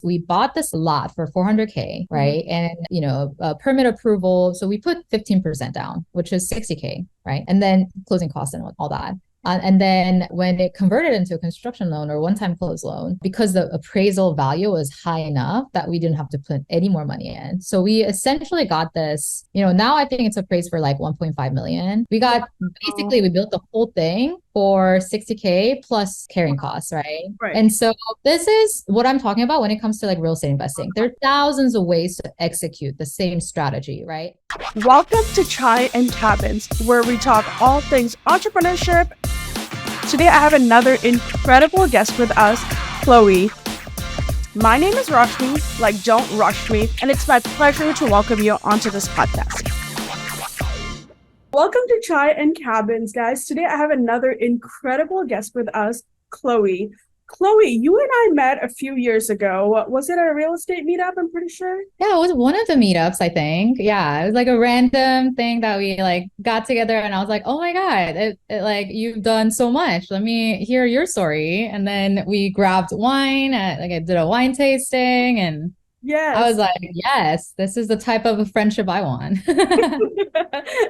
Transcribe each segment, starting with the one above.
We bought this lot for 400K, Mhm. right? And, permit approval. So we put 15% down, which is 60K, right? And then closing costs and all that. And then when it converted into a construction loan or one-time close loan, because the appraisal value was high enough that we didn't have to put any more money in. So we essentially got this, now I think it's appraised for like 1.5 million. We got Wow. basically we built the whole thing for 60K plus carrying costs, right? Right. And so this is what I'm talking about when it comes to like real estate investing. There are thousands of ways to execute the same strategy, right? Welcome to Chai and Cabins, where we talk all things entrepreneurship. Today, I have another incredible guest with us, Chloe. My name is Rashmi, like don't rush me, and it's my pleasure to welcome you onto this podcast. Welcome to Chai and Cabins, guys. Today, I have another incredible guest with us, Chloe. Chloe, you and I met a few years ago. Was it a real estate meetup? I'm pretty sure. Yeah, it was one of the meetups, I think. Yeah, it was like a random thing that we like got together and I was like, "Oh my God, like you've done so much. Let me hear your story." And then we grabbed wine, like I did a wine tasting and I was Yes. like, "Yes, this is the type of friendship I want."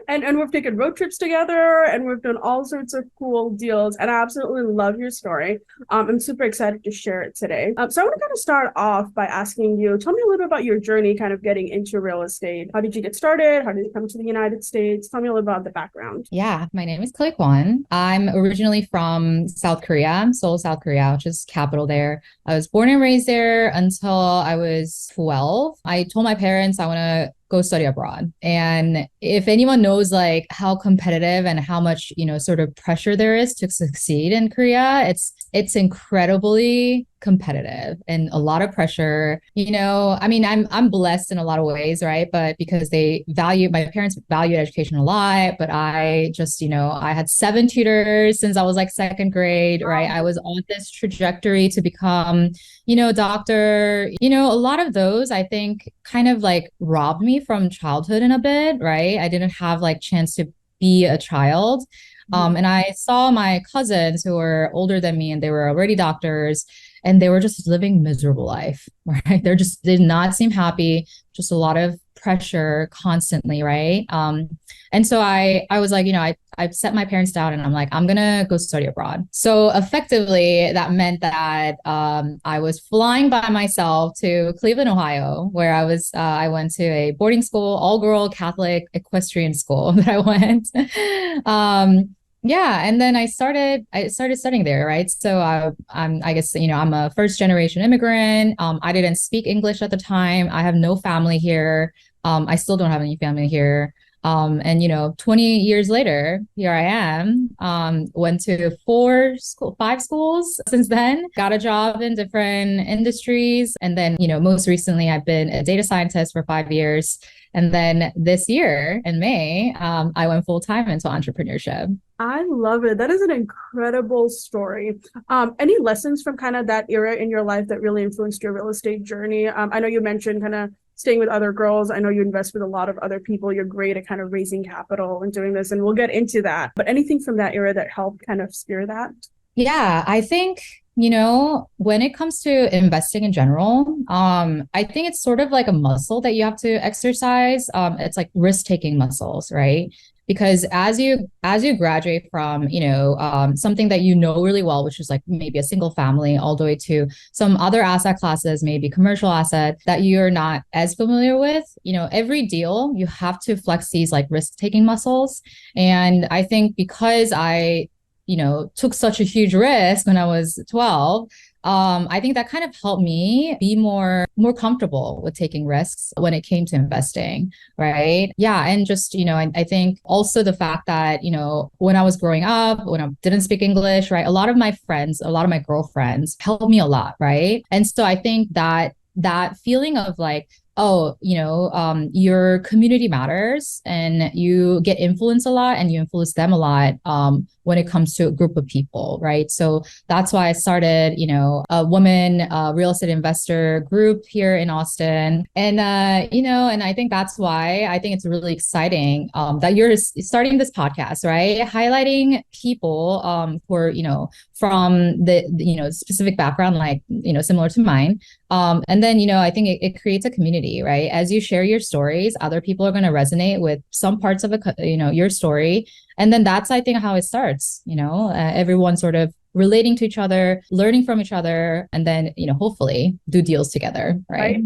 And we've taken road trips together and we've done all sorts of cool deals. And I absolutely love your story. I'm super excited to share it today. So I want to kind of start off by asking you, tell me a little bit about your journey kind of getting into real estate. How did you get started? How did you come to the United States? Tell me a little about the background. Yeah, my name is Chloe Kwon. I'm originally from South Korea, Seoul, South Korea, which is capital there. I was born and raised there until I was 12. I told my parents I want to go study abroad. And if anyone knows like how competitive and how much, sort of pressure there is to succeed in Korea, it's incredibly competitive and a lot of pressure. I mean, I'm blessed in a lot of ways, right? But because my parents value education a lot, but I just, I had 7 tutors since I was like second grade, right? I was on this trajectory to become, doctor, a lot of those I think kind of like robbed me from childhood in a bit, right? I didn't have like chance to be a child. Mhm. And I saw my cousins who were older than me and they were already doctors and they were just living miserable life, right? They're just did not seem happy, just a lot of pressure constantly, right? And so I was like, I set my parents down and I'm like, I'm gonna go study abroad. So effectively, that meant that I was flying by myself to Cleveland, Ohio, where I went to a boarding school, all girl Catholic equestrian school that I went. Yeah, and then I started studying there, right? So I guess I'm a first generation immigrant. I didn't speak English at the time. I have no family here. I still don't have any family here. And 20 years later, here I am. Went to five schools since then, got a job in different industries. And then, most recently I've been a data scientist for 5 years. And then this year in May, I went full time into entrepreneurship. I love it. That is an incredible story. Any lessons from kind of that era in your life that really influenced your real estate journey? I know you mentioned kind of staying with other girls. I know you invest with a lot of other people. You're great at kind of raising capital and doing this, and we'll get into that. But anything from that era that helped kind of spear that? Yeah, I think, when it comes to investing in general, I think it's sort of like a muscle that you have to exercise. It's like risk-taking muscles, right? Because as you graduate from, something that you know really well, which is like maybe a single family, all the way to some other asset classes, maybe commercial asset that you're not as familiar with, every deal you have to flex these like risk-taking muscles. And I think because I took such a huge risk when I was 12. I think that kind of helped me be more comfortable with taking risks when it came to investing, right? Yeah, and just I think also the fact that when I was growing up, when I didn't speak English, right, a lot of my friends, a lot of my girlfriends helped me a lot, right? And so I think that feeling of like oh, your community matters and you get influenced a lot and you influence them a lot when it comes to a group of people, right? So that's why I started, a woman real estate investor group here in Austin. And, and I think that's why I think it's really exciting that you're starting this podcast, right? Highlighting people who are, from the specific background, like, similar to mine. And then, I think it creates a community, right? As you share your stories, other people are going to resonate with some parts of your story. And then that's, I think, how it starts, everyone sort of relating to each other, learning from each other, and then, hopefully do deals together, right?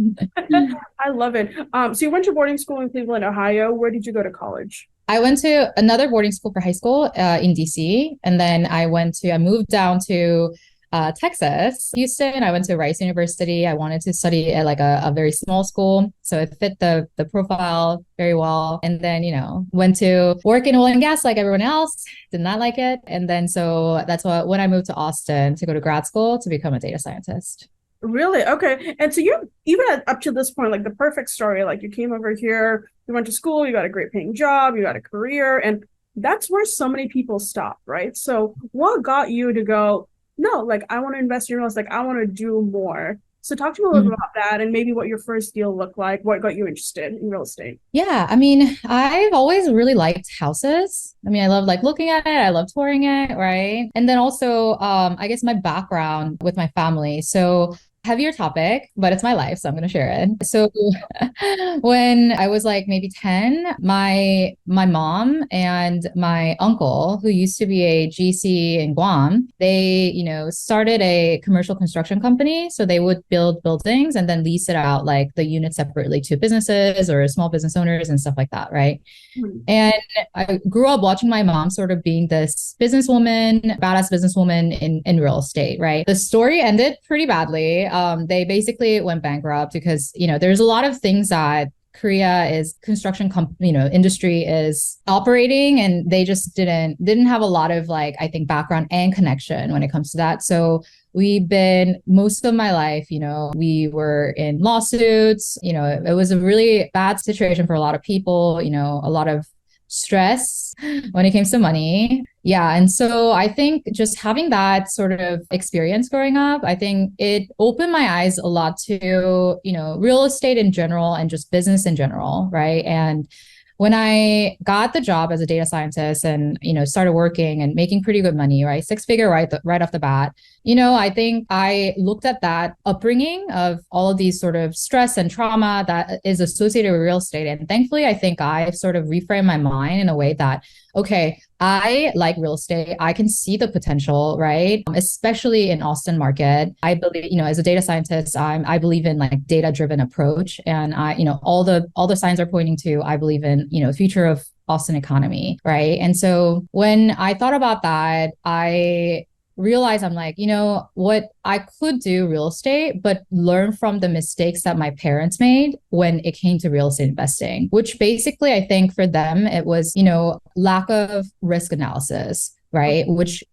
Right. I love it. So you went to boarding school in Cleveland, Ohio. Where did you go to college? I went to another boarding school for high school in DC. And then I moved down to Texas, Houston. I went to Rice University. I wanted to study at like a very small school. So it fit the profile very well. And then, went to work in oil and gas like everyone else, did not like it. And then so that's why when I moved to Austin to go to grad school to become a data scientist. Really? Okay. And so you even up to this point, like the perfect story, like you came over here, you went to school, you got a great paying job, you got a career, and that's where so many people stop, right? So what got you to go, no, like I want to invest in real estate, like I want to do more. So talk to me a little bit about that and maybe what your first deal looked like, what got you interested in real estate. Yeah, I mean, I've always really liked houses. I mean, I love like looking at it, I love touring it, right? And then also, I guess my background with my family. So heavier topic, but it's my life, so I'm going to share it. So when I was like maybe 10, my mom and my uncle, who used to be a GC in Guam, they, started a commercial construction company. So they would build buildings and then lease it out like the units separately to businesses or small business owners and stuff like that, right? Hmm. And I grew up watching my mom sort of being this businesswoman, badass businesswoman in real estate, right? The story ended pretty badly. They basically went bankrupt because, there's a lot of things that Korea is industry is operating and they just didn't have a lot of like, I think background and connection when it comes to that. So we've been most of my life, we were in lawsuits, it was a really bad situation for a lot of people, a lot of stress when it came to money. Yeah. And so I think just having that sort of experience growing up, I think it opened my eyes a lot to, real estate in general and just business in general. Right. And when I got the job as a data scientist and, started working and making pretty good money, right? Six figure right off the bat, I think I looked at that upbringing of all of these sort of stress and trauma that is associated with real estate. And thankfully, I think I've sort of reframed my mind in a way that, okay, I like real estate. I can see the potential, right? Especially in Austin market. I believe, as a data scientist, I believe in like data-driven approach. And all the signs are pointing to, I believe in, future of Austin economy, right? And so when I thought about that, I realized I'm like, what I could do real estate, but learn from the mistakes that my parents made when it came to real estate investing, which basically I think for them, it was, lack of risk analysis, right? Which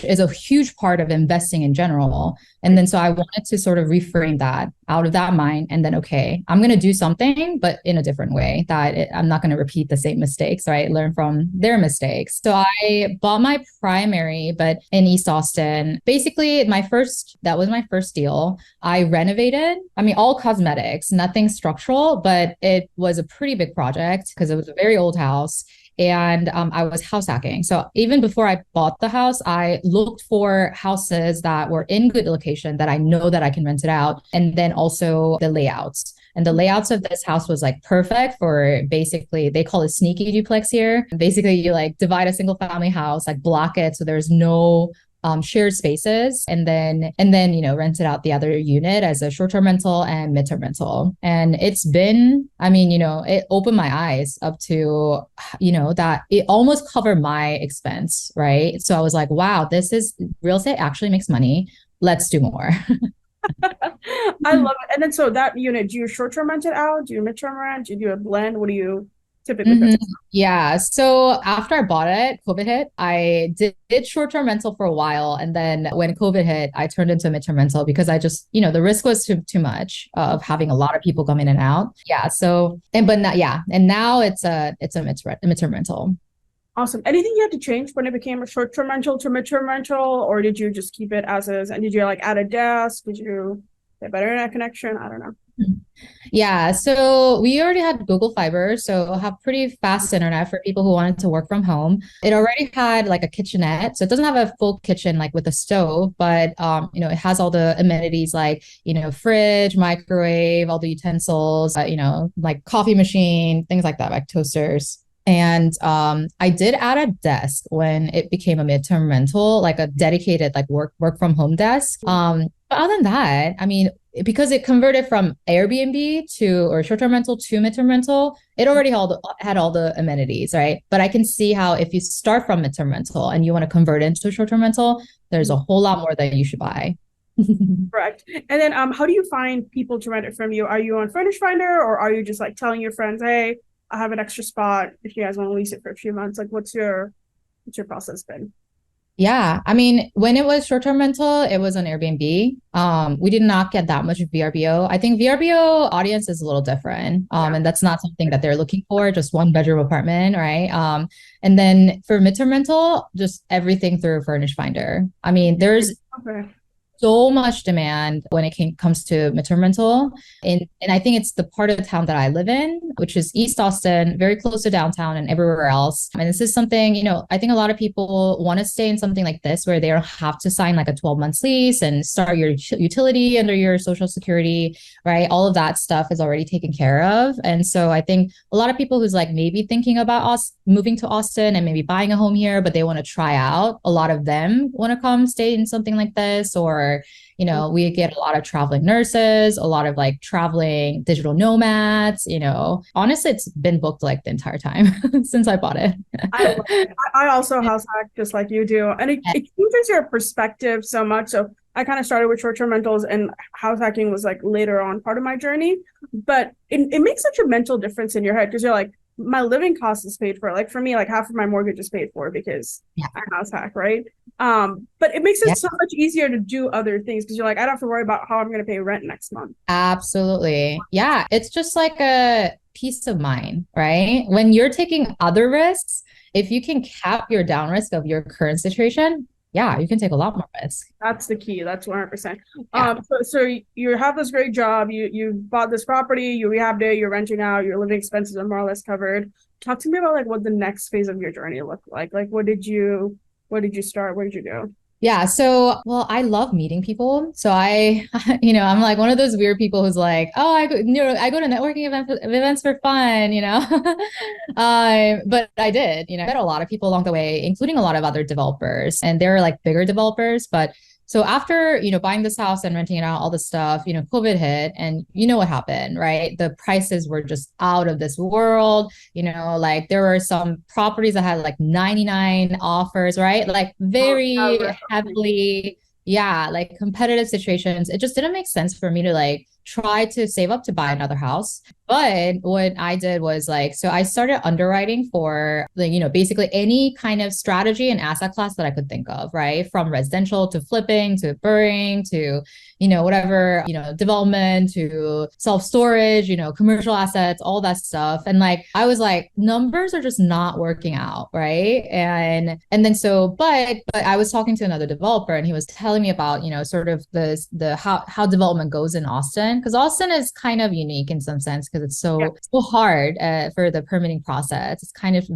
is a huge part of investing in general. And then so I wanted to sort of reframe that out of that mind. And then, okay, I'm going to do something, but in a different way I'm not going to repeat the same mistakes, right? Learn from their mistakes. So I bought my primary, but in East Austin, basically that was my first deal. I renovated, I mean, all cosmetics, nothing structural, but it was a pretty big project because it was a very old house. And I was house hacking. So even before I bought the house, I looked for houses that were in good location that I know that I can rent it out. And then also the layouts. And the layouts of this house was like perfect for basically, they call it sneaky duplex here. Basically, you like divide a single family house, like block it so there's no shared spaces and then rent it out the other unit as a short-term rental and mid-term rental. And it's been, I mean, it opened my eyes up to, that it almost covered my expense, right? So I was like, wow, this is real estate actually makes money. Let's do more. I love it. And then so that unit, do you short-term rent it out? Do you mid-term rent? Do you do a blend? What do you typically Mhm. consists Yeah. So after I bought it, COVID hit. I did short-term rental for a while. And then when COVID hit, I turned into midterm rental because I just, the risk was too much of? of having a lot of people come in and out. Yeah. So, and but not, yeah. And now it's a midterm rental. Awesome. Anything you had to change when it became a short-term rental to mid-term rental, or did you just keep it as is? And did you like add a desk? Did you get better internet connection? I don't know. Yeah, so we already had Google Fiber, so have pretty fast internet for people who wanted to work from home. It already had like a kitchenette, so it doesn't have a full kitchen like with a stove, but it has all the amenities like, fridge, microwave, all the utensils, like coffee machine, things like that, like toasters. And I did add a desk when it became a midterm rental, like a dedicated like work from home desk. But other than that, I mean, because it converted from Airbnb to or short-term rental to midterm rental, it already had all the amenities, right? But I can see how if you start from midterm rental and you want to convert into short-term rental, there's a whole lot more that you should buy. Correct. And then how do you find people to rent it from you? Are you on Furnish Finder or are you just like telling your friends, hey, I have an extra spot if you guys want to lease it for a few months? Like what's your process been? Yeah, I mean, when it was short-term rental, it was on Airbnb. We did not get that much VRBO. I think VRBO audience is a little different. Yeah. And that's not something that they're looking for, just one bedroom apartment, right? And then for midterm rental, just everything through Furnish Finder. I mean, there's Okay. so much demand when it comes to midterm rental. And I think it's the part of town that I live in, which is East Austin, very close to downtown and everywhere else. And this is something, I think a lot of people want to stay in something like this where they don't have to sign like a 12 month lease and start your utility under your social security, right? All of that stuff is already taken care of. And so I think a lot of people who's like maybe thinking about us moving to Austin and maybe buying a home here, but they want to try out, a lot of them want to come stay in something like this or we get a lot of traveling nurses, a lot of like traveling digital nomads, honestly, it's been booked like the entire time since I bought it. I love it. I also house hack just like you do. And it changes your perspective so much. So I kind of started with short-term rentals and house hacking was like later on part of my journey. But it makes such a mental difference in your head because you're like, my living cost is paid for. Like for me, like half of my mortgage is paid for because Yeah. I house hack, right? But it makes Yeah. it so much easier to do other things because you're like, I don't have to worry about how I'm going to pay rent next month. Absolutely. Yeah. It's just like a peace of mind, right? When you're taking other risks, if you can cap your down risk of your current situation, yeah, you can take a lot more risk. That's the key. That's 100%. Yeah. So you have this great job. You bought this property. You rehabbed it. You're renting out. Your living expenses are more or less covered. Talk to me about like what the next phase of your journey looked like. Like what did you start? Where did you go? Yeah. So, well, I love meeting people. So I'm like one of those weird people who's like, oh, I go to networking events for fun, but I did, met a lot of people along the way, including a lot of other developers, and they're like bigger developers. But so after, buying this house and renting it out, all this stuff, COVID hit and you know what happened, right? The prices were just out of this world. Like there were some properties that had like 99 offers, right? Like Oh, very yeah, heavily, yeah, like competitive situations. It just didn't make sense for me to like try to save up to buy another house. But what I did was like, so I started underwriting for like, basically any kind of strategy and asset class that I could think of, right? From residential to flipping to burring to, whatever, development to self-storage, commercial assets, all that stuff. And like, I was like, numbers are just not working out, right? And then so, but I was talking to another developer and he was telling me about, sort of the how development goes in Austin, because Austin is kind of unique in some sense because it's yeah. so hard for the permitting process. It's kind of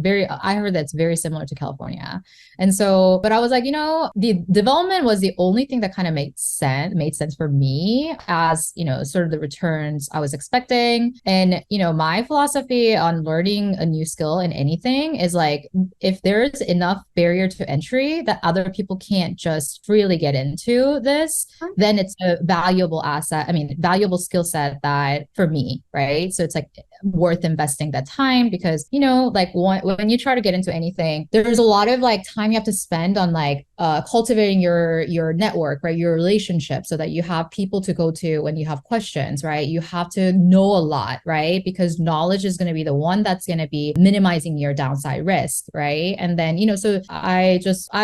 I heard that's very similar to California. And so, but I was like, the development was the only thing that kind of made sense for me as, sort of the returns I was expecting. And, my philosophy on learning a new skill in anything is like, if there's enough barrier to entry that other people can't just freely get into this, then it's a valuable asset. I mean, valuable skill set that for me, right? So it's like worth investing that time because, you know, like when you try to get into anything, there's a lot of like time you have to spend on like cultivating your network, right? Your relationship so that you have people to go to when you have questions, right? You have to know a lot, right? Because knowledge is going to be the one that's going to be minimizing your downside risk, right? And then, you know, so I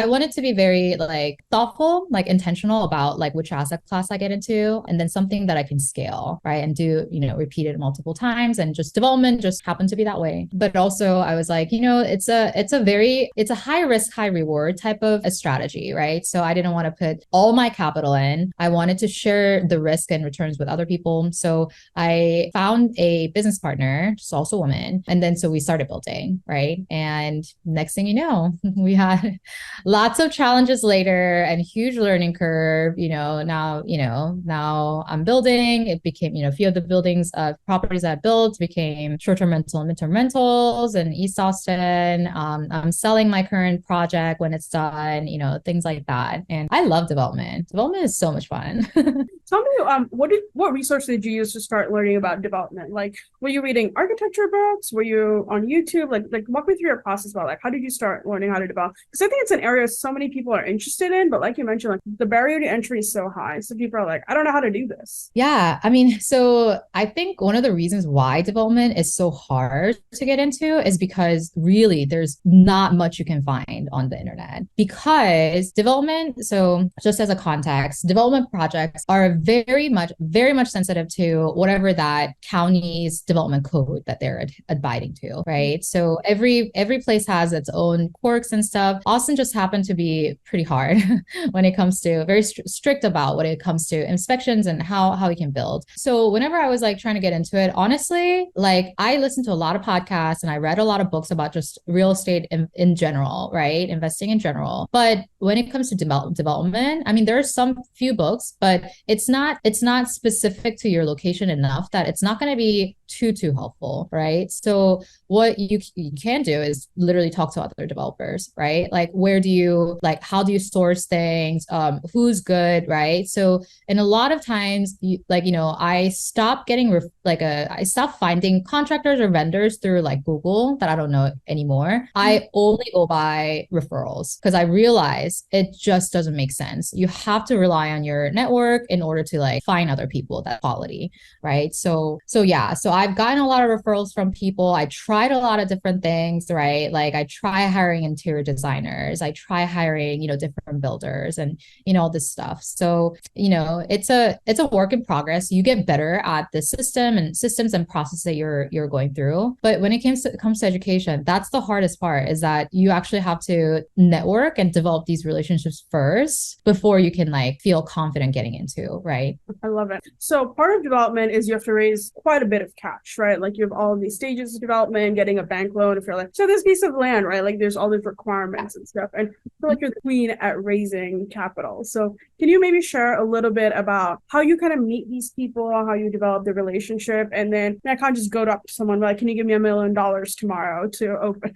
wanted to be very like thoughtful, like intentional about like which asset class I get into, and then something that I can scale, right? And do, you know, repeat it multiple times, and just development just happened to be that way. But also I was like, you know, it's a high risk, high reward type of a strategy, right? So I didn't want to put all my capital in. I wanted to share the risk and returns with other people. So I found a business partner, just also a woman. And then so we started building, right? And next thing you know, we had lots of challenges later and huge learning curve. Now I'm building. It became, you know, a few of the buildings, properties I built became short-term rental and midterm rentals in East Austin. I'm selling my current project when it's done, you know, things like that. And I love development. Development is so much fun. Tell me, what resources did you use to start learning about development? Like, were you reading architecture books? Were you on YouTube? Like walk me through your process about like how did you start learning how to develop? Because I think it's an area so many people are interested in, but like you mentioned, like the barrier to entry is so high. So people are like, I don't know how to do this. Yeah, I mean, so I think one of the reasons why development is so hard to get into is because really there's not much you can find on the internet. Because development, so just as a context, development projects are very much sensitive to whatever that county's development code that they're abiding to, right? So every place has its own quirks and stuff. Austin just happened to be pretty hard when it comes to very strict about when it comes to inspections and how we can build. So whenever I was like trying to get into it, honestly, like I listened to a lot of podcasts and I read a lot of books about just real estate in general, right? Investing in general. But when it comes to development, I mean, there are some few books, but it's not specific to your location enough that it's not going to be too helpful, right? So what you can do is literally talk to other developers, right? Like how do you source things? Who's good, right? So and a lot of times I stopped I stopped finding contractors or vendors through like Google that I don't know anymore. I only go by referrals because I realize it just doesn't make sense. You have to rely on your network in order to like find other people that quality, right? So I've gotten a lot of referrals from people. I tried a lot of different things, right? Like I try hiring interior designers, I try hiring, you know, different builders and, you know, all this stuff. So, you know, it's a work in progress. You get better at the systems and process that you're going through. But when it comes to education, that's the hardest part, is that you actually have to network and develop these relationships first before you can like feel confident getting into, right? I love it. So part of development is you have to raise quite a bit of cash, right? Like you have all of these stages of development, getting a bank loan if you're like, so this piece of land, right? Like there's all these requirements and stuff. And I feel like you're the queen at raising capital. So can you maybe share a little bit about how you kind of meet these people, how you develop the relationship? And then I can't just go up to someone like, can you give me $1 million tomorrow to open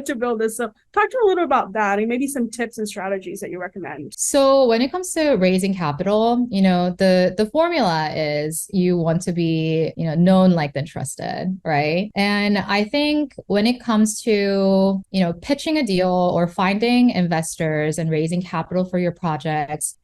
to build this? So talk to me a little about that and maybe some tips and strategies that you recommend. So when it comes to raising capital, you know, the formula is you want to be, you know, known, liked, and trusted, right? And I think when it comes to, you know, pitching a deal or finding investors and raising capital for your projects,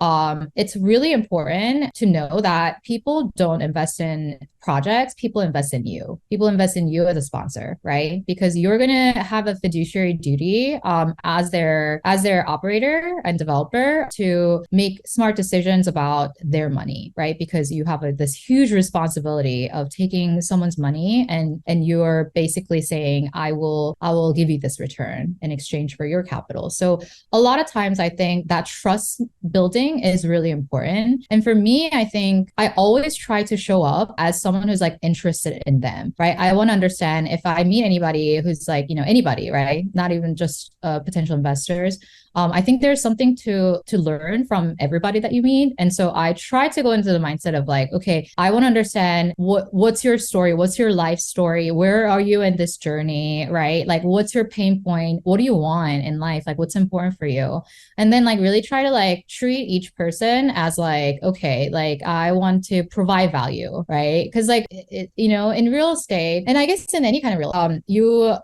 it's really important to know that people don't invest in projects, people invest in you. People invest in you as a sponsor, right? Because you're going to have a fiduciary duty as their operator and developer to make smart decisions about their money, right? Because you have this huge responsibility of taking someone's money and you're basically saying, I will give you this return in exchange for your capital. So a lot of times I think that trust building is really important. And for me, I think I always try to show up as someone who's like interested in them, right? I want to understand if I meet anybody who's like, you know, anybody, right? Not even just potential investors. I think there's something to learn from everybody that you meet. And so I try to go into the mindset of like, okay, I want to understand what's your story? What's your life story? Where are you in this journey, right? Like, what's your pain point? What do you want in life? Like, what's important for you? And then like really try to like treat each person as like, okay, like I want to provide value, right? Because Because like in real estate, and I guess in any kind of real,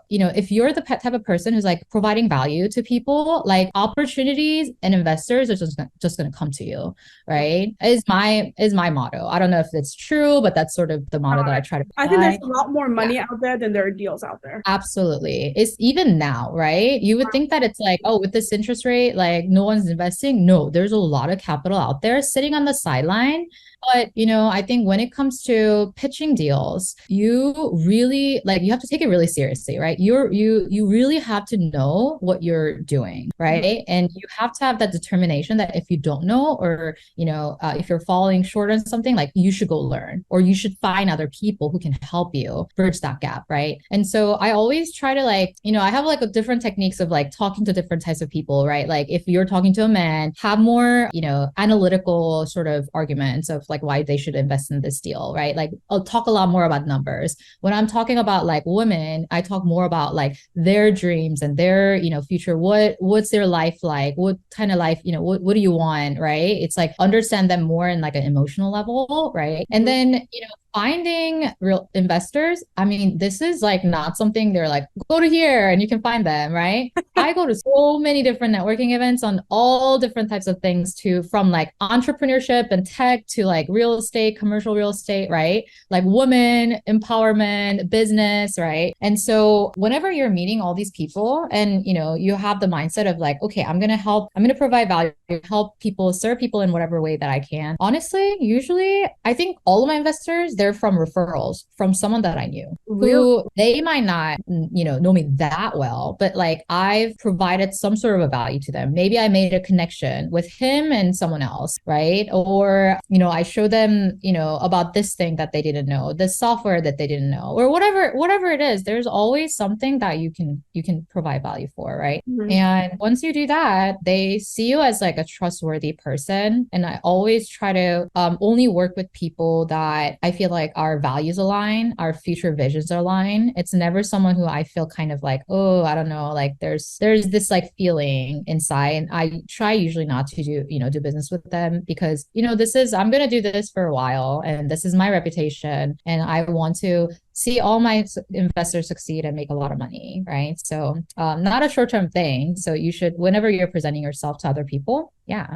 if you're the type of person who's like providing value to people, like opportunities and investors are just going to come to you, right? Is my motto. I don't know if it's true, but that's sort of the motto that I try to I think there's apply. a lot more Yeah. money out there than there are deals out there. Absolutely. It's even now, right? You would think that it's like, oh, with this interest rate, like no one's investing. No, there's a lot of capital out there sitting on the sideline. But, I think when it comes to pitching deals, you really like you have to take it really seriously, right? You really have to know what you're doing, right? And you have to have that determination that if you don't know, or, if you're falling short on something, like you should go learn, or you should find other people who can help you bridge that gap, right? And so I always try to like, I have like a different techniques of like talking to different types of people, right? Like if you're talking to a man, have more, analytical sort of arguments of like why they should invest in this deal, right? Like I'll talk a lot more about numbers. When I'm talking about like women, I talk more about like their dreams and their, future. What's their life like? What kind of life, what do you want, right? It's like understand them more in like an emotional level, right? And then, finding real investors, I mean, this is like not something they're like, go to here and you can find them, right? I go to so many different networking events on all different types of things too, from like entrepreneurship and tech to like real estate, commercial real estate, right? Like women, empowerment, business, right? And so whenever you're meeting all these people and, you have the mindset of like, okay, I'm going to provide value, help people, serve people in whatever way that I can. Honestly, usually I think all of my investors, they're from referrals from someone that I knew who they might not, know me that well, but like I've provided some sort of a value to them. Maybe I made a connection with him and someone else, right? Or, I show them, about this thing that they didn't know, this software that they didn't know, or whatever it is. There's always something that you can provide value for, right? And once you do that, they see you as like a trustworthy person. And I always try to only work with people that I feel like our values align, our future visions align. It's never someone who I feel kind of like, oh, I don't know, like there's this like feeling inside. And I try usually not to do business with them because, I'm going to do this for a while and this is my reputation. And I want to see all my investors succeed and make a lot of money, right? So not a short-term thing. So you should, whenever you're presenting yourself to other people,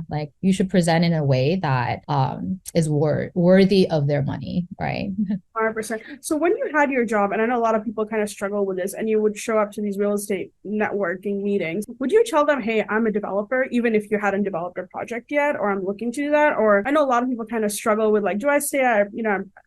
like you should present in a way that is worthy of their money, right? 100%. So when you had your job, and I know a lot of people kind of struggle with this, and you would show up to these real estate networking meetings, would you tell them, hey, I'm a developer, even if you hadn't developed a project yet, or I'm looking to do that? Or I know a lot of people kind of struggle with like, do I say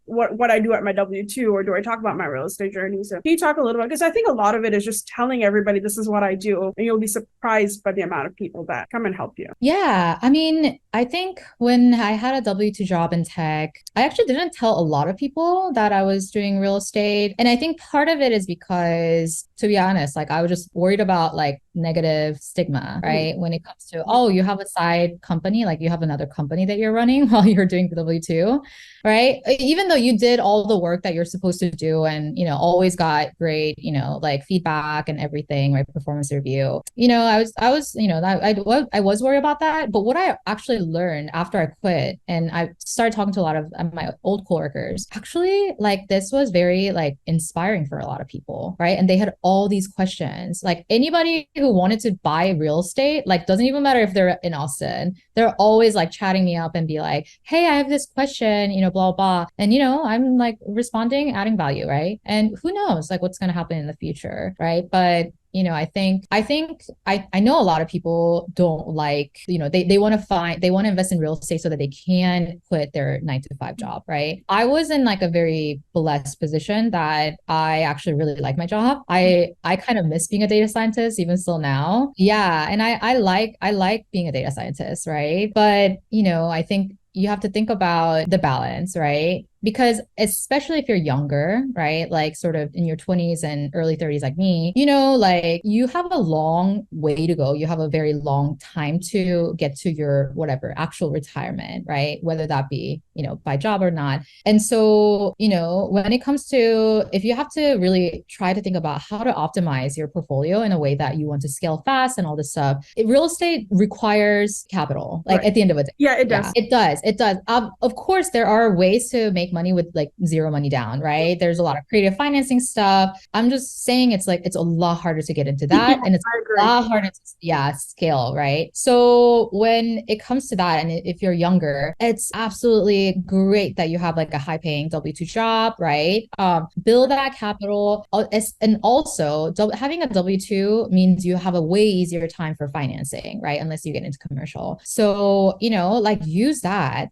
what I do at my W-2, or do I talk about my real estate journey? So can you talk a little bit? Because I think a lot of it is just telling everybody this is what I do, and you'll be surprised by the amount of people that come and help you. Yeah, I mean, I think when I had a W-2 job in tech, I actually didn't tell a lot of people that I was doing real estate. And I think part of it is because, to be honest, like I was just worried about like negative stigma, right? When it comes to, oh, you have a side company, like you have another company that you're running while you're doing the W-2, right? Even though you did all the work that you're supposed to do and, always got great, like feedback and everything, right? Performance review, I was worried about that. But what I actually learned after I quit and I started talking to a lot of my old coworkers, actually, like this was very like inspiring for a lot of people, right? And they had all these questions. Like anybody who wanted to buy real estate, like doesn't even matter if they're in Austin, they're always like chatting me up and be like, hey, I have this question, blah, blah. And, I'm like responding, adding value, right? And who knows like what's going to happen in the future, right? But I know a lot of people don't like, they want to invest in real estate so that they can quit their 9 to 5 job, right? I was in like a very blessed position that I actually really like my job. I kind of miss being a data scientist even still now. Yeah. And I like being a data scientist, right? But, I think you have to think about the balance, right? Because especially if you're younger, right? Like sort of in your 20s and early 30s, like me, like you have a long way to go. You have a very long time to get to your whatever actual retirement, right? Whether that be, by job or not. And so, when it comes to, if you have to really try to think about how to optimize your portfolio in a way that you want to scale fast and all this stuff, real estate requires capital, like at the end of the day. Yeah, it does. It does. Of course, there are ways to make make money with like zero money down, right? There's a lot of creative financing stuff. I'm just saying it's like it's a lot harder to get into Yeah, that, and it's I a agree. lot harder to scale, right? So when it comes to that, and if you're younger, it's absolutely great that you have like a high paying W2 job, right? Build that capital, and also having a W2 means you have a way easier time for financing, right? Unless you get into commercial. So, like use that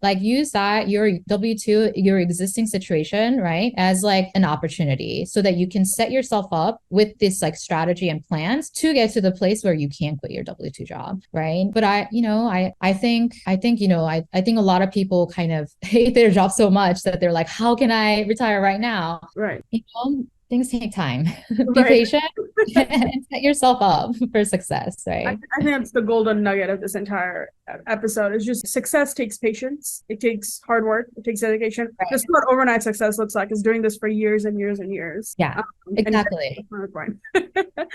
your W2, your existing situation, right, as like an opportunity so that you can set yourself up with this like strategy and plans to get to the place where you can quit your W2 job, right? But I think a lot of people kind of hate their job so much that they're like, how can I retire right now? Right. Things take time. Be Right. patient and set yourself up for success, I, right? I think that's the golden nugget of this entire episode. Is just success takes patience. It takes hard work. It takes dedication. This is what overnight success looks like, is doing this for years and years and years. Yeah, And exactly. point.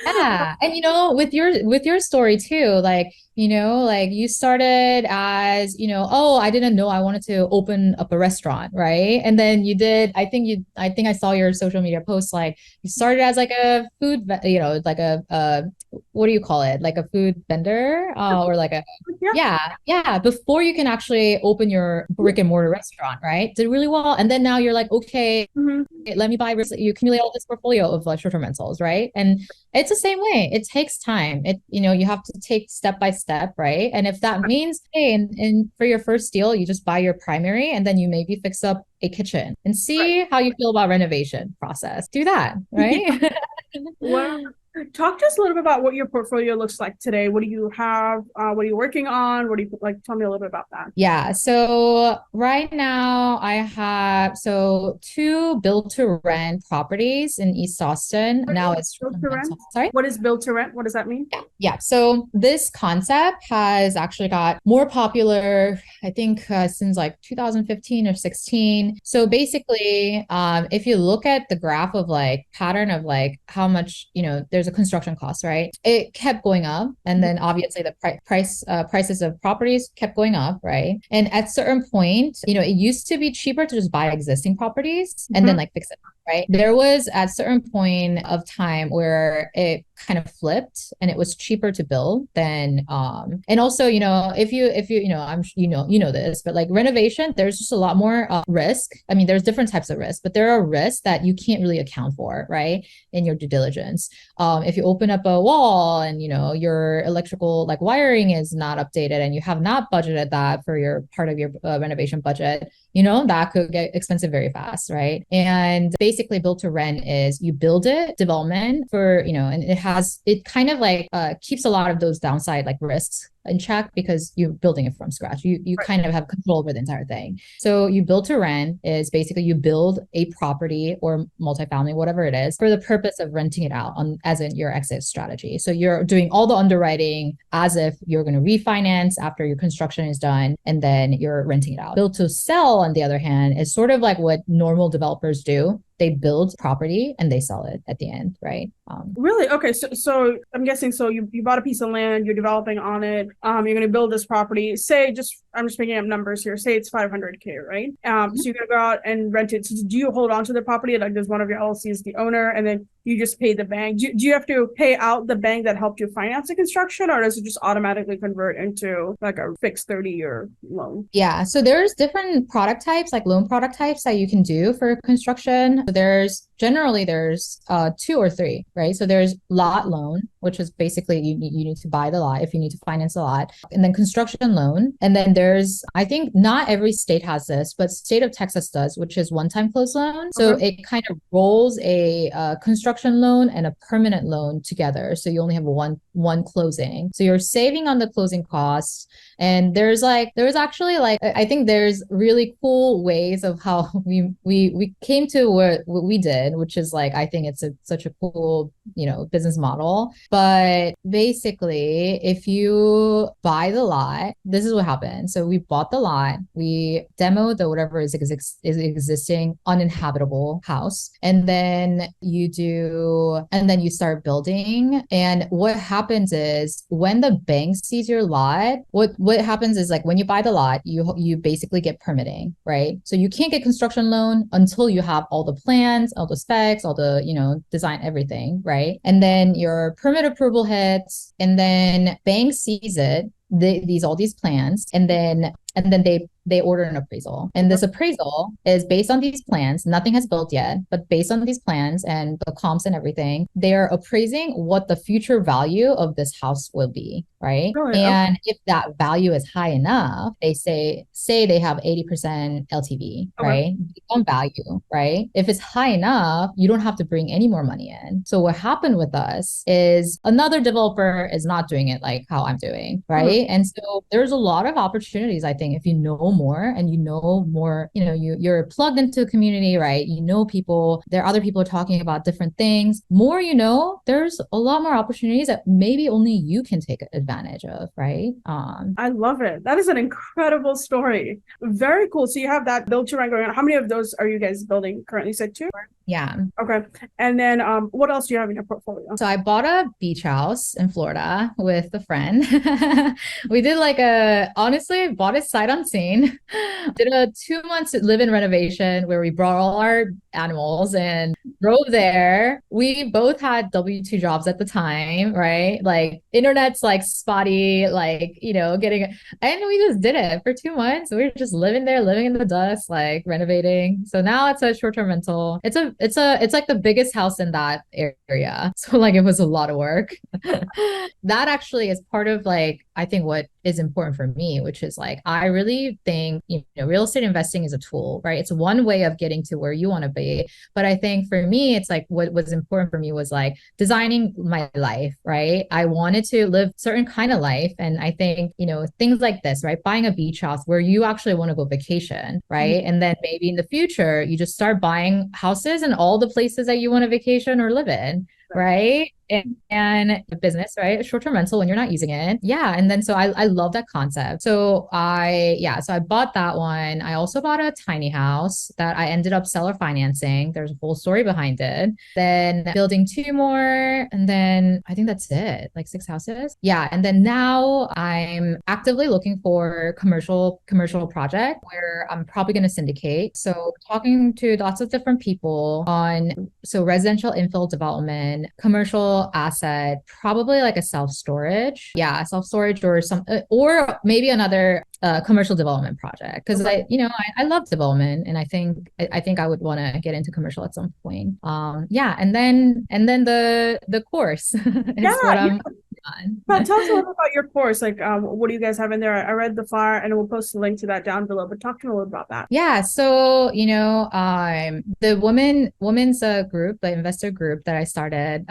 Yeah. And with your story too, like, like you started as, oh, I didn't know I wanted to open up a restaurant, right? And then you did, I think I saw your social media post, like you started as like a food, like a what do you call it? Like a food vendor, or like a Yeah. yeah, before you can actually open your brick and mortar restaurant, right? Did really well. And then now you're like, okay, Mm-hmm. let me buy, you accumulate all this portfolio of short-term rentals, right? And it's the same way. It takes time. You have to take step by step, right? And if that means, hey, and for your first deal, you just buy your primary and then you maybe fix up a kitchen and Right. see how you feel about renovation process. Do that, right? Well, talk to us a little bit about what your portfolio looks like today. What do you have? What are you working on? What do you like? Tell me a little bit about that. Yeah. So right now I have two build to rent properties in East Austin. What Now is it's built to rent? sorry. What is built to rent? What does that mean? Yeah. So this concept has actually got more popular, I think, since like 2015 or 16. So basically, if you look at the graph of like pattern of like how much, there's a construction cost, right? It kept going up. And then obviously the prices of properties kept going up, right? And at certain point, it used to be cheaper to just buy existing properties and then Mhm. like fix it, right? There was at certain point of time where it kind of flipped and it was cheaper to build than and also, if you this, but like renovation, there's just a lot more risk. I mean, there's different types of risk, but there are risks that you can't really account for, right, in your due diligence. If you open up a wall and your electrical like wiring is not updated and you have not budgeted that for your part of your renovation budget, that could get expensive very fast, right? And basically build to rent is you build it, development for, and it kind of like keeps a lot of those downside like risks in check because you're building it from scratch. You Right. kind of have control over the entire thing. So you build to rent is basically you build a property or multifamily, whatever it is, for the purpose of renting it out on as in your exit strategy. So you're doing all the underwriting as if you're going to refinance after your construction is done, and then you're renting it out. Build to sell, on the other hand, is sort of like what normal developers do. They build property and they sell it at the end, right? Really? Okay. So I'm guessing, so you bought a piece of land, you're developing on it. You're going to build this property. Say, I'm just making up numbers here. Say it's 500K, right? So you're going to go out and rent it. So do you hold on to the property? Like, does one of your LLCs the owner, and then you just pay the bank? Do you have to pay out the bank that helped you finance the construction, or does it just automatically convert into like a fixed 30-year loan? Yeah, so there's different product types, like loan product types that you can do for construction. So there's two or three, right? So there's lot loan, which is basically you need to buy the lot if you need to finance a lot, and then construction loan. And then there's, I think not every state has this, but state of Texas does, which is one-time close loan. So Okay. it kind of rolls a construction loan and a permanent loan together. So you only have one closing. So you're saving on the closing costs. And there's actually like I think there's really cool ways of how we came to what we did, which is like I think it's such a cool business model. But basically, if you buy the lot, this is what happened. So we bought the lot, we demoed the whatever is existing uninhabitable house, and then you start building. And what happens is when the bank sees your lot, what happens is like when you buy the lot, you basically get permitting, right? So you can't get construction loan until you have all the plans, all the specs, all the, design, everything, right? And then your permit approval hits, and then bank sees it, all these plans, and then they order an appraisal. And this appraisal is based on these plans. Nothing has built yet, but based on these plans and the comps and everything, they're appraising what the future value of this house will be, right? Really? And if that value is high enough, they say they have 80% LTV, right? On value, right? If it's high enough, you don't have to bring any more money in. So what happened with us is another developer is not doing it like how I'm doing, right? And so there's a lot of opportunities, I think, if you know more and you're plugged into a community, right? You know people, there are other people talking about different things. More there's a lot more opportunities that maybe only you can take advantage of, right? I love it. That is an incredible story. Very cool. So you have that build to rent going on. How many of those are you guys building currently? You said 2? Yeah. Okay. And then what else do you have in your portfolio? So I bought a beach house in Florida with a friend. We did honestly, bought it sight unseen. Did a 2 months live-in renovation where we brought all our animals and drove there. We both had W-2 jobs at the time, right? Like internet's like spotty, and we just did it for 2 months. We were just living there, living in the dust, like renovating. So now it's a short-term rental. It's like the biggest house in that area. So like it was a lot of work. That actually is part of I think what is important for me, which is I really think, real estate investing is a tool, right? It's one way of getting to where you want to be. But I think for me, it's what was important for me was designing my life, right? I wanted to live certain kind of life. And I think, things like this, right? Buying a beach house where you actually want to go vacation, right? Mm-hmm. And then maybe in the future, you just start buying houses in all the places that you want to vacation or live in. Right. And business, right? Short-term rental when you're not using it. Yeah. And then so I love that concept. So I bought that one. I also bought a tiny house that I ended up seller financing. There's a whole story behind it. Then building 2 more. And then I think that's it, 6 houses. Yeah. And then now I'm actively looking for commercial project where I'm probably going to syndicate. So talking to lots of different people on residential infill development, commercial asset, probably a self-storage. Yeah, self-storage or maybe another commercial development project. Because I love development, and I think I would want to get into commercial at some point. Yeah, and then the course is what I'm on. But tell us a little about your course. What do you guys have in there? I read the flyer, and we'll post a link to that down below. But talk to me a little about that. Yeah, so the women's group, the investor group that I started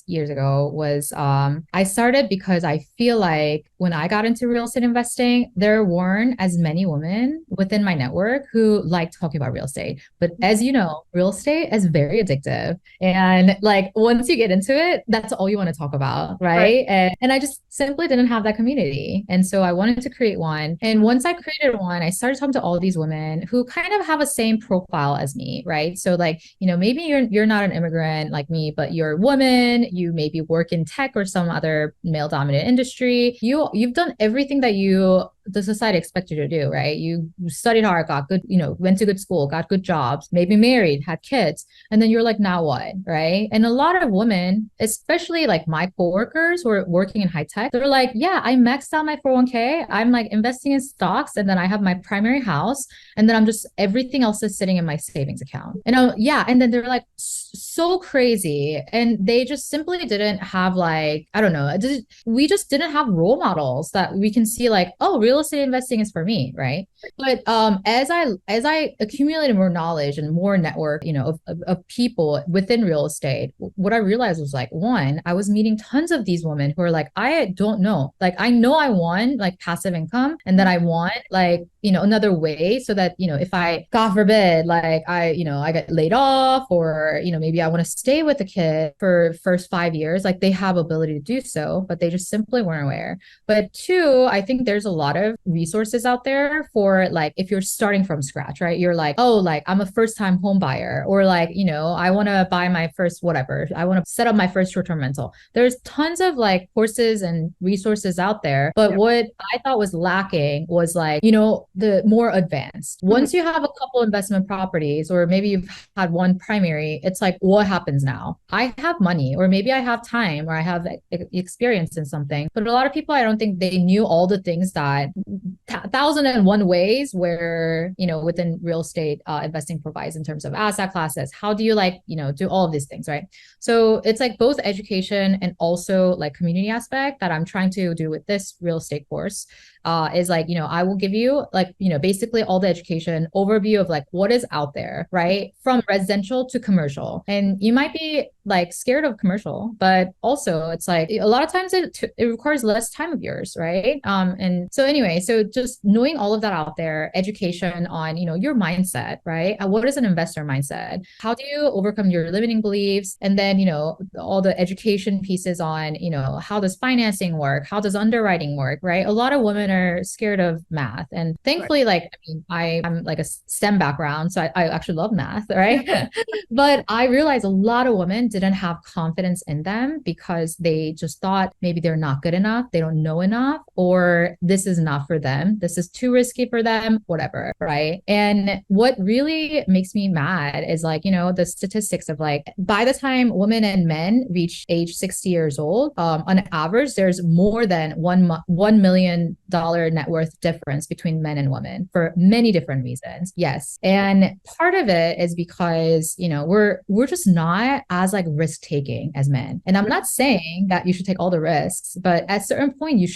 years ago was I started because I feel like when I got into real estate investing, there weren't as many women within my network who liked talking about real estate. But as you know, real estate is very addictive, and once you get into it, that's all you want to talk about, right? And I just simply didn't have that community. And so I wanted to create one. And once I created one, I started talking to all these women who kind of have a same profile as me, right? So maybe you're not an immigrant like me, but you're a woman, you maybe work in tech or some other male dominated industry. You've done everything that the society expects you to do, right? You studied hard, got good, went to good school, got good jobs, maybe married, had kids. And then you're like, now what? Right. And a lot of women, especially my coworkers who are working in high tech, they're like, yeah, I maxed out my 401k. I'm investing in stocks, and then I have my primary house, and then everything else is sitting in my savings account. And and then they're so crazy. And they just simply didn't have I don't know, we just didn't have role models that we can see oh, real real estate investing is for me, right? But as I accumulated more knowledge and more network, of people within real estate, what I realized was like, one, I was meeting tons of these women who are like, I don't know. Like I know I want like passive income and then I want like, another way so that, if I, God forbid, like I get laid off or, maybe I want to stay with the kid for first 5 years, like they have ability to do so, but they just simply weren't aware. But two, I think there's a lot of resources out there for like if you're starting from scratch, right? You're like, oh, like I'm a first time home buyer, or like, I want to buy my first whatever. I want to set up my first short-term rental. There's tons of like courses and resources out there. But what I thought was lacking was like, the more advanced. Once you have a couple investment properties, or maybe you've had one primary, it's like, what happens now? I have money, or maybe I have time, or I have experience in something. But a lot of people, I don't think they knew all the things that 1,001 ways where, within real estate investing provides in terms of asset classes. How do you like, do all of these things, right? So it's like both education and also like community aspect that I'm trying to do with this real estate course. Is like, I will give you like, basically all the education overview of like what is out there, right? From residential to commercial. And you might be like scared of commercial, but also it's like a lot of times it requires less time of yours, right? And so anyway, so just knowing all of that out there, education on, your mindset, right? What is an investor mindset? How do you overcome your limiting beliefs? And then, all the education pieces on, how does financing work? How does underwriting work, right? A lot of women are scared of math. And thankfully, like, I mean, I'm like a STEM background, so I actually love math, right? But I realized a lot of women didn't have confidence in them because they just thought maybe they're not good enough, they don't know enough, or this is not for them, this is too risky for them, whatever, right? And what really makes me mad is like, the statistics of like, by the time women and men reach age 60 years old, on average, there's more than $1 million net worth difference between men and women for many different reasons. Yes. And part of it is because, we're just not as like risk taking as men. And I'm not saying that you should take all the risks, but at a certain point you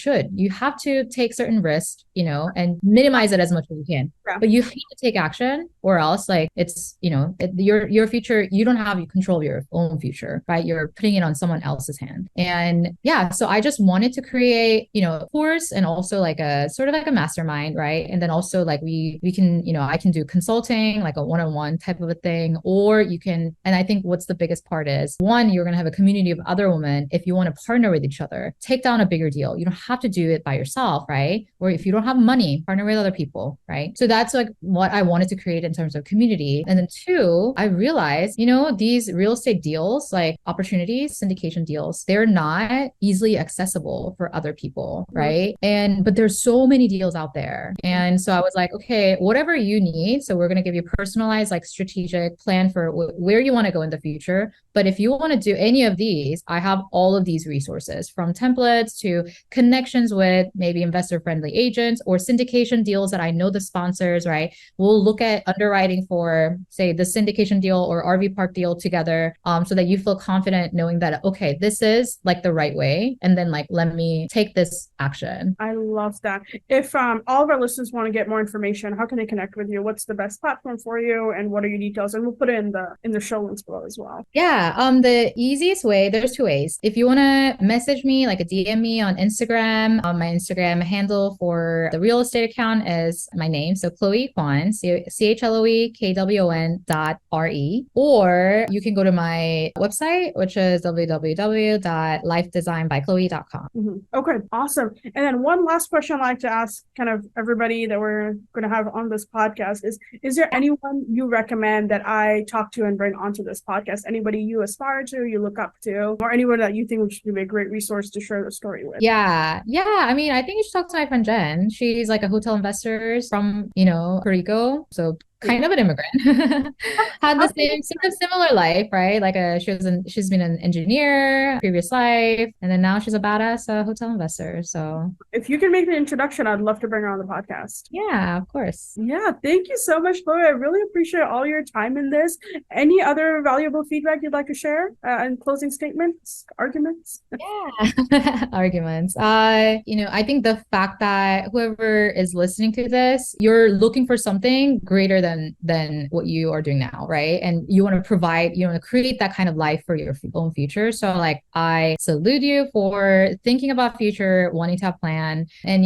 have to take certain risks, and minimize it as much as you can. Yeah. But you have to take action or else like it's, your future, you don't have control of your own future, right? You're putting it on someone else's hand. And yeah, so I just wanted to create, a course and also like a sort of like a mastermind, right? And then also like we can, I can do consulting, like a one-on-one type of a thing, or you can, and I think what's the biggest part is one, you're going to have a community of other women. If you want to partner with each other, take down a bigger deal. You don't have to do it by yourself, right? Or if you don't have money, partner with other people, right? So that's like what I wanted to create in terms of community. And then two, I realized, these real estate deals, like opportunities, syndication deals, they're not easily accessible for other people, right? But there's so many deals out there. And so I was like, okay, whatever you need. So we're going to give you a personalized, like strategic plan for where you want to go in the future. But if you want to do any of these, I have all of these resources from templates to connections with maybe investor friendly agents or syndication deals that I know the sponsors, right? We'll look at underwriting for, say, the syndication deal or RV park deal together, so that you feel confident knowing that, okay, this is like the right way. And then like, let me take this action. I love that. If all of our listeners want to get more information, how can they connect with you? What's the best platform for you? And what are your details? And we'll put it in the show links below as well. Yeah. The easiest way, there's two ways. If you want to message me, like a DM me on Instagram, my Instagram handle for the real estate account is my name. So Chloe Kwon, CHLOEKWON.RE. Or you can go to my website, which is www.lifedesignbychloe.com. Okay, awesome. And then one last question I'd like to ask kind of everybody that we're going to have on this podcast is there anyone you recommend that I talk to and bring onto this podcast? Anybody you aspire to, you look up to, or anyone that you think would be a great resource to share the story with? Yeah. I mean, I think you should talk to my friend Jen. She's like a hotel investor from, Puerto Rico. So Yeah. kind of an immigrant, had the same sort of similar life, right? Like she's been an engineer previous life, and then now she's a badass hotel investor. So If you can make the introduction, I'd love to bring her on the podcast. yeah, of course. Yeah, thank you so much, Chloe. I really appreciate all your time in this. Any other valuable feedback you'd like to share and closing statements, arguments? Yeah. Arguments. I think the fact that whoever is listening to this, you're looking for something greater than what you are doing now, right? And you want to create that kind of life for your own future. So like I salute you for thinking about future, wanting to have plan. And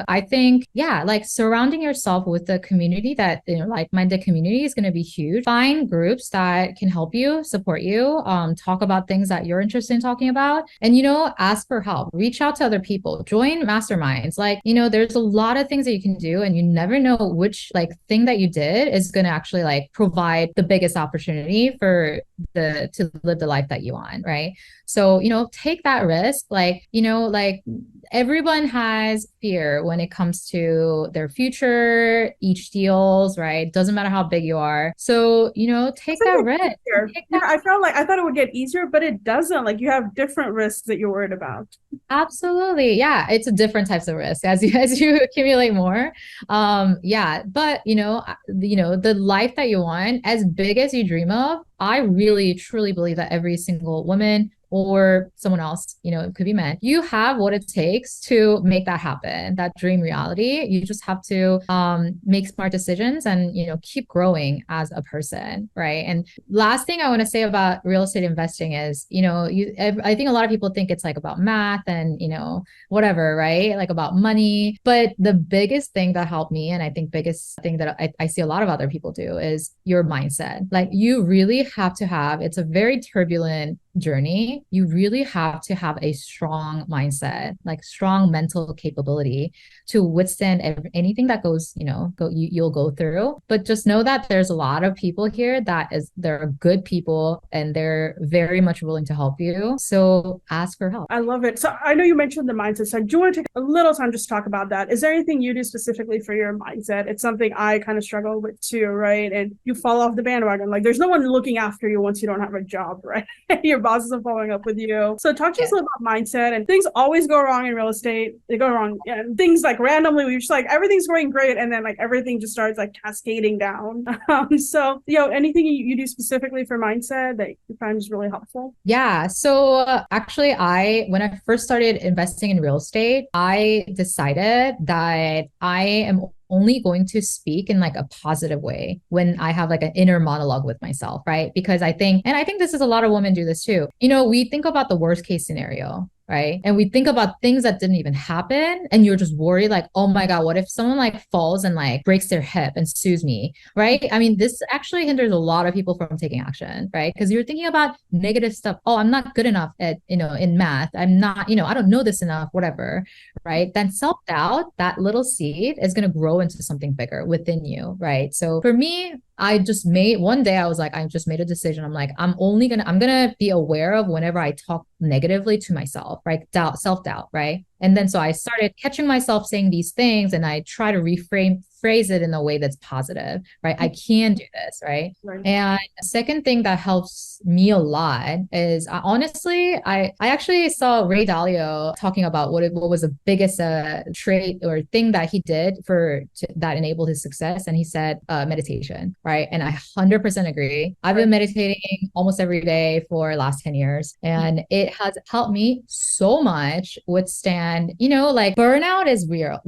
I think, yeah, like surrounding yourself with the community that, like-minded community is going to be huge. Find groups that can help you, support you, talk about things that you're interested in talking about. And, ask for help, reach out to other people, join masterminds. Like, there's a lot of things that you can do, and you never know which like thing that you did is going to actually like provide the biggest opportunity for to live the life that you want, right? So, take that risk. Like everyone has fear when it comes to their future, each deals, right? Doesn't matter how big you are. So, take that risk. Yeah, I felt like I thought it would get easier, but it doesn't. Like you have different risks that you're worried about. Absolutely. Yeah. It's a different types of risk as you accumulate more. Yeah. But the life that you want, as big as you dream of, I really truly believe that every single woman or someone else, it could be men, you have what it takes to make that happen, that dream reality. You just have to make smart decisions and, keep growing as a person. Right. And last thing I want to say about real estate investing is, I think a lot of people think it's like about math and, whatever, right? Like about money. But the biggest thing that helped me, and I think biggest thing that I see a lot of other people do, is your mindset. Like you really have to have, it's a very turbulent journey. You really have to have a strong mindset, like strong mental capability to withstand anything that goes, you'll go through. But just know that there's a lot of people here they're good people and they're very much willing to help you. So ask for help. I love it. So I know you mentioned the mindset. So I do want to take a little time just to talk about that. Is there anything you do specifically for your mindset? It's something I kind of struggle with too, right? And you fall off the bandwagon. Like there's no one looking after you once you don't have a job, right? Your bosses are following up with you. So talk to us a little about mindset. And things always go wrong in real estate. They go wrong. And things like randomly, we're just like, everything's going great. And then like everything just starts like cascading down. So, anything you do specifically for mindset that you find is really helpful? Yeah. So actually, when I first started investing in real estate, I decided that I am only going to speak in like a positive way when I have like an inner monologue with myself, right? Because I think this is a lot of women do this too. We think about the worst case scenario, right? And we think about things that didn't even happen. And you're just worried like, oh my God, what if someone like falls and like breaks their hip and sues me, right? I mean, this actually hinders a lot of people from taking action, right? Because you're thinking about negative stuff. Oh, I'm not good enough at, in math. I'm not, I don't know this enough, whatever, right? Then self-doubt, that little seed is going to grow into something bigger within you, right? So for me, I just made one day, I was like, I just made a decision. I'm like, I'm going to be aware of whenever I talk negatively to myself, right? Self-doubt, right? And then so I started catching myself saying these things and I try to phrase it in a way that's positive, right? I can do this, right? Right. And second thing that helps me a lot is honestly, I actually saw Ray Dalio talking about what was the biggest trait or thing that he did that enabled his success. And he said meditation, right? And I 100% agree. I've been meditating almost every day for the last 10 years and it has helped me so much withstand, like burnout is real,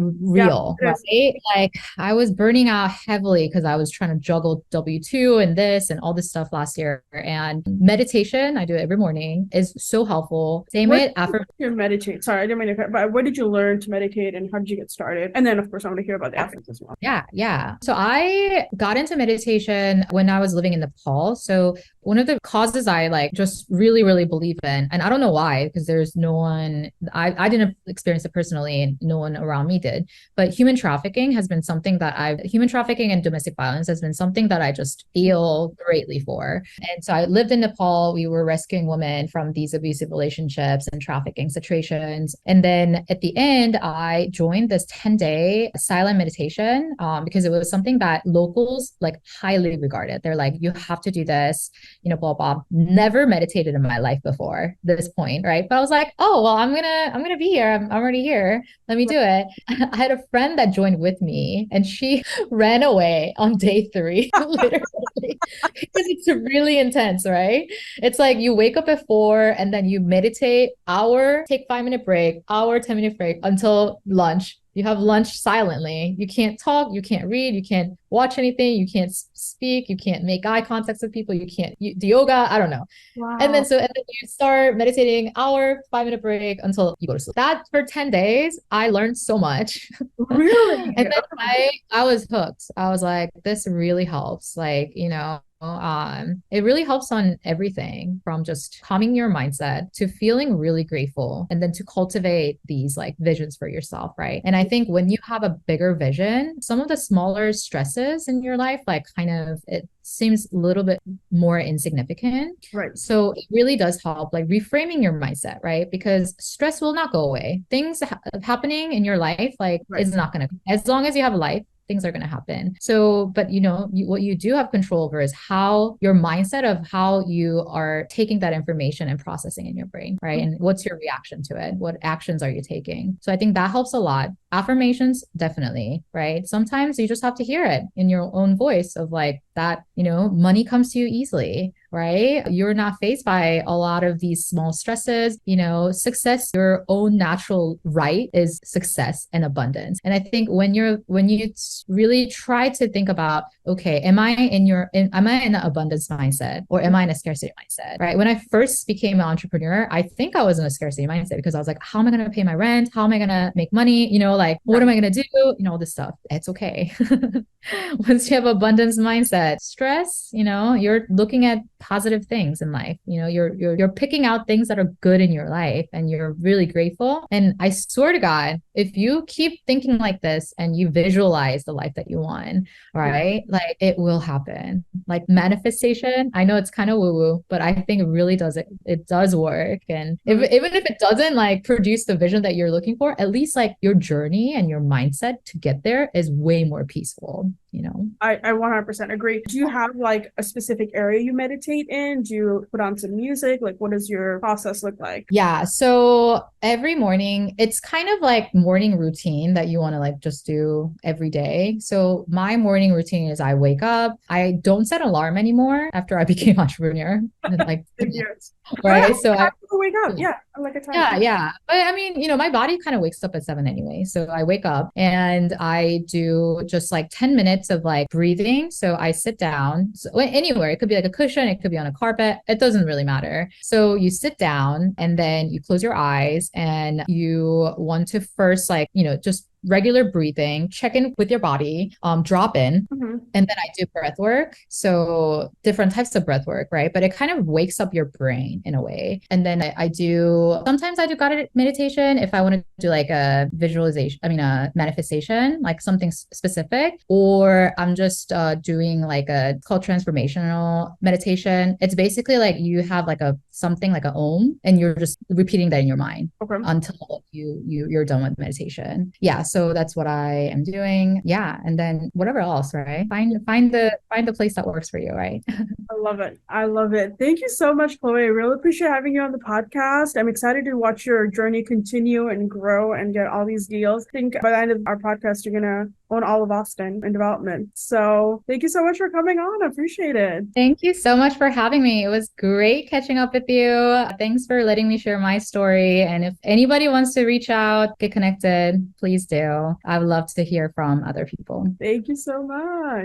right? Like I was burning out heavily because I was trying to juggle W-2 and this and all this stuff last year. And meditation, I do it every morning, is so helpful. Same with after you meditate. Sorry, I didn't mean to cut, but where did you learn to meditate and how did you get started? And then of course I want to hear about the efforts as well. Yeah. So I got into meditation when I was living in Nepal. So one of the causes I like just really, really believe in, and I don't know why, because there's no one, I didn't experience it personally and no one around me did, but human trafficking and domestic violence has been something that I just feel greatly for. And so I lived in Nepal. We were rescuing women from these abusive relationships and trafficking situations. And then at the end, I joined this 10-day silent meditation because it was something that locals like highly regarded. They're like, you have to do this, blah, blah. Never meditated in my life before this point, right? But I was like, oh, well, I'm gonna be here. I'm already here. Let me do it. I had a friend that joined with me and she ran away on day three, literally, because it's really intense, right? It's like you wake up at 4 and then you meditate, hour, take 5 minute break, hour, 10 minute break until lunch. You have lunch silently. You can't talk, you can't read, you can't watch anything, you can't speak, you can't make eye contact with people, you do yoga, I don't know. Wow. And then you start meditating, hour, 5 minute break until you go to sleep. That for 10 days, I learned so much. Really? And then I was hooked. I was like, this really helps. Like, it really helps on everything from just calming your mindset to feeling really grateful and then to cultivate these like visions for yourself, right? And I think when you have a bigger vision, some of the smaller stresses in your life, like kind of it seems a little bit more insignificant. Right. So it really does help like reframing your mindset, right? Because stress will not go away. Things happening in your life, like, Right. is not going to, as long as you have a life, things are going to happen. So, but what you do have control over is how your mindset of how you are taking that information and processing in your brain, right? And what's your reaction to it? What actions are you taking? So I think that helps a lot. Affirmations, definitely, right? Sometimes you just have to hear it in your own voice of like that, money comes to you easily, right? You're not faced by a lot of these small stresses, success, your own natural right is success and abundance. And I think when you really try to think about, okay, am I in an abundance mindset or am I in a scarcity mindset, right? When I first became an entrepreneur, I think I was in a scarcity mindset because I was like, how am I going to pay my rent? How am I going to make money? Like, what am I going to do? All this stuff. It's okay. Once you have abundance mindset, stress, you're looking at positive things in life. You're picking out things that are good in your life and you're really grateful. And I swear to God, if you keep thinking like this and you visualize the life that you want, right? Like it will happen. Like manifestation, I know it's kind of woo-woo, but I think it really does it does work. And even if it doesn't like produce the vision that you're looking for, at least like your journey and your mindset to get there is way more peaceful. I 100% agree. Do you have like a specific area you meditate in? Do you put on some music? Like, what does your process look like? Yeah. So every morning, it's kind of like morning routine that you want to like just do every day. So my morning routine is I wake up. I don't set alarm anymore after I became entrepreneur. Like, right. So I wake up. Yeah. I like a time. Yeah. But I mean, my body kind of wakes up at 7 anyway. So I wake up and I do just like 10 minutes of like breathing. So I sit down anywhere. It could be like a cushion. It could be on a carpet. It doesn't really matter. So you sit down and then you close your eyes and you want to first like, just regular breathing, check in with your body, drop in, and then I do breath work. So different types of breath work, right? But it kind of wakes up your brain in a way. And then sometimes I do guided meditation if I want to do like a a manifestation, like something specific, or I'm just doing like it's called transformational meditation. It's basically like you have like something like a om and you're just repeating that in your mind until you're done with meditation. Yeah. So that's what I am doing. Yeah. And then whatever else, right? Find the place that works for you, right? I love it. I love it. Thank you so much, Chloe. I really appreciate having you on the podcast. I'm excited to watch your journey continue and grow and get all these deals. I think by the end of our podcast, you're going to own all of Austin in development. So thank you so much for coming on. I appreciate it. Thank you so much for having me. It was great catching up with you. Thanks for letting me share my story. And if anybody wants to reach out, get connected, please do. I would love to hear from other people. Thank you so much.